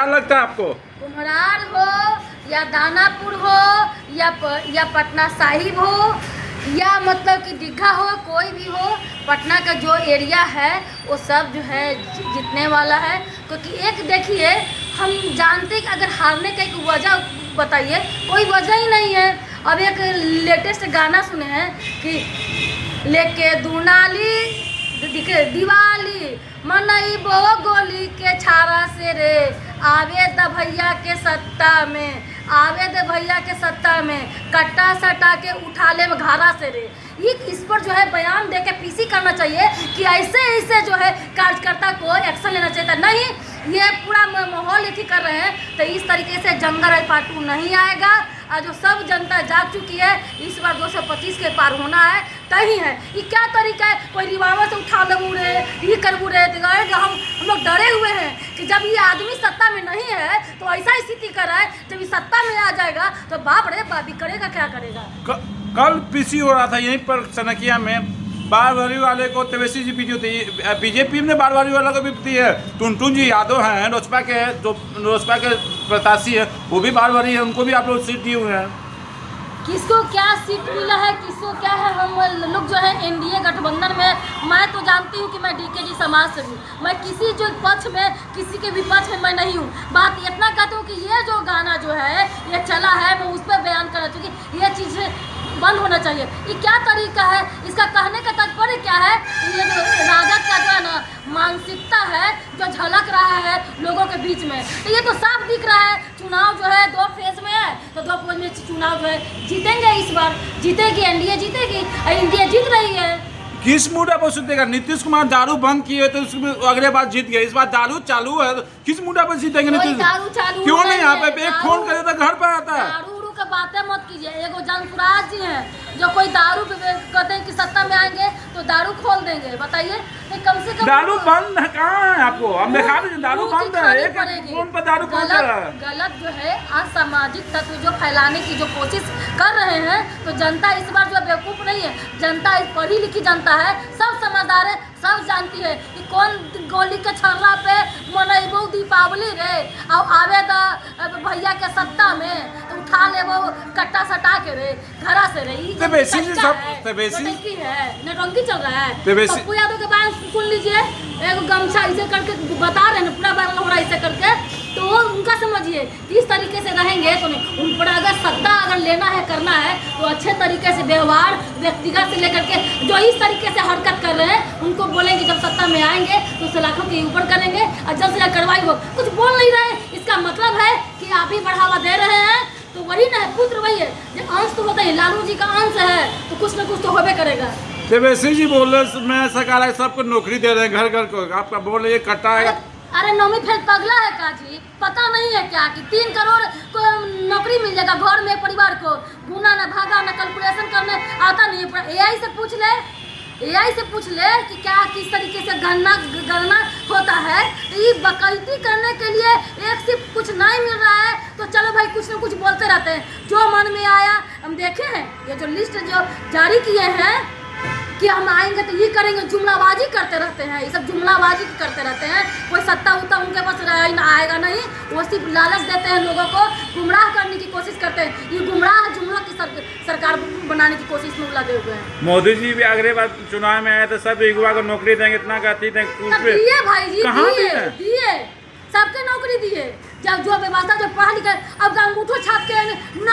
क्या लगता है आपको? कुम्हरार हो या दानापुर हो या पटना साहिब हो या मतलब कि दीघा हो, कोई भी हो, पटना का जो एरिया है वो सब जो है जीतने वाला है। क्योंकि एक देखिए, हम जानते हैं कि अगर हारने का एक वजह बताइए, कोई वजह ही नहीं है। अब एक लेटेस्ट गाना सुने हैं कि लेके दुनाली दिवाली मनई बो गोली के छारा से रे, आवे द भैया के सत्ता में, आवे द भैया के सत्ता में, कट्टा सटा के उठा ले घारा से रे। ये इस पर जो है बयान दे के पीसी करना चाहिए कि ऐसे ऐसे जो है कार्यकर्ता को एक्शन लेना चाहिए था। नहीं, ये पूरा माहौल इसी कर रहे हैं, तो इस तरीके से जंगल पार्ट 2 नहीं आएगा। और जो सब जनता जाग चुकी है, इस बार 225 के पार होना है, तही है। ये क्या तरीका है? कोई रिवाल्वर से उठा लेबू रे, ये करबू रे, तो हम लोग डरे हुए हैं कि जब ये आदमी सत्ता में नहीं है तो ऐसा स्थिति कर रहा है, जब ये सत्ता में आ जाएगा तो बाप रे बापी करेगा, क्या करेगा। कल पीसी हो रहा था यहीं पर सनकिया में, बारवारी वाले को तेवेसी जी पीटी होती है, बीजेपी ने बारवारी वाला को भी पीटी है। टुनटुन जी यादव हैं लोजपा के, जो लोजपा के प्रत्याशी है, वो भी बारवारी है, उनको भी आप लोग सीट दिए हुए हैं। किसको क्या सीट मिला है, किसको क्या है, हम लोग जो है एनडीए गठबंधन में, मैं तो जानती हूँ कि मैं डीकेजी समाज से हूँ, मैं किसी जो पक्ष में, किसी के विपक्ष में मैं नहीं हूँ। बात इतना कहती हूँ कि ये जो गाना जो है ये चला है, मैं उस पर बयान करना चाहिए कि ये चीज़ बंद होना चाहिए। ये क्या तरीका है? इसका कहने का तात्पर्य क्या है? ये जो राजद का जो है ना मानसिकता है, जो झलक रहा है लोगों के बीच में, तो ये तो साफ दिख रहा है। चुनाव जो है 2 फेज में है, तो 2 फेज में चुनाव जो है जीतेंगे, इस बार जीतेगी एनडीए, जीतेगी, एनडीए जीत रही है। किस मुद्दा पर जीतेगा? नीतीश कुमार दारू बंद किए तो उसमें अगले बार जीत गए, इस बार दारू चालू है, तो किस मुद्दा पर जीतेंगे नीतीश? दारू चालू क्यों नहीं? यहाँ पे एक फोन करे तो घर पर आता है। बातें मत कीजिए। एगो जनसुराज जी हैं जो कोई दारू कहते हैं कि सत्ता में आएंगे तो दारू खोल देंगे, बताइए। कम से कम दारू बंद कहाँ है? आपको हम दिखा दीजिए, दारू बंद है, एक फोन पर दारू पहुंच रहा है। गलत जो है असामाजिक तत्व जो फैलाने की जो कोशिश कर रहे हैं, तो जनता इस बार जो बेवकूफ़ नहीं है, जनता पढ़ी लिखी जनता है, सब समझदार है, सब जानती है कि कौन गोली के छर्रा पे मनैबो दीपावली रे, और आवे द भैया के सत्ता में तो उठा ले वो कट्टा सटा के रे, घरा से रे। है नटंकी चल रहा है। पप्पू यादव के बारे में सुन लीजिए, एगो गमछा ऐसे करके बता रहे हैं पूरा बार हो रहा है ऐसे करके, तो उनका समझिए इस तरीके से रहेंगे तो नहीं। उन पर अगर सत्ता अगर लेना है, करना है, तो अच्छे तरीके से व्यवहार व्यक्तिगत से लेकर के जो इस तरीके से हरकत कर रहे हैं उनको बोलेंगे जब सत्ता में आएंगे तो सलाखों के ऊपर करेंगे, और जल्द से जल्द कार्रवाई हो। कुछ बोल नहीं रहे, इसका मतलब है कि आप ही बढ़ावा दे रहे हैं, तो वही ना है, पुत्र वही है। जब अंश तो होता है, लालू जी का अंश है, तो कुछ ना कुछ तो होबे करेगा। तेवेसी जी बोल रहे मैं सरकार सबको नौकरी दे रहे हैं, घर घर को, आपका बोल रहे कट्टा है। अरे नौमी फेल पगला है का जी? पता नहीं है क्या कि 3 करोड़ को नौकरी मिल जाएगा घर में, परिवार को गुना ना भागा ना कैलकुलेशन करने आता नहीं है। एआई से पूछ ले, एआई से पूछ ले कि क्या किस तरीके से गणना होता है। तो ये बकैती करने के लिए एक सिर्फ कुछ नहीं मिल रहा है, तो चलो भाई कुछ ना कुछ बोलते रहते हैं जो मन में आया। हम देखे हैं ये जो लिस्ट जो जारी किए हैं कि हम आएंगे तो ये करेंगे, जुमलाबाजी करते रहते हैं, ये सब जुमलाबाजी करते रहते हैं। कोई सत्ता उत्ता उनके पास आएगा नहीं, वो सिर्फ लालच देते हैं, लोगों को गुमराह करने की कोशिश करते हैं। ये गुमराह जुमला की सरकार बनाने की कोशिश में लगे हुए हैं। मोदी जी भी अगले बार चुनाव में आए तो सब युवा को नौकरी देंगे, इतना कहती थे दिए भाई जी, दिए सबके नौकरी दिए। जब जो व्यवस्था जो पढ़ा लिखा, अब अंगूठो छाप के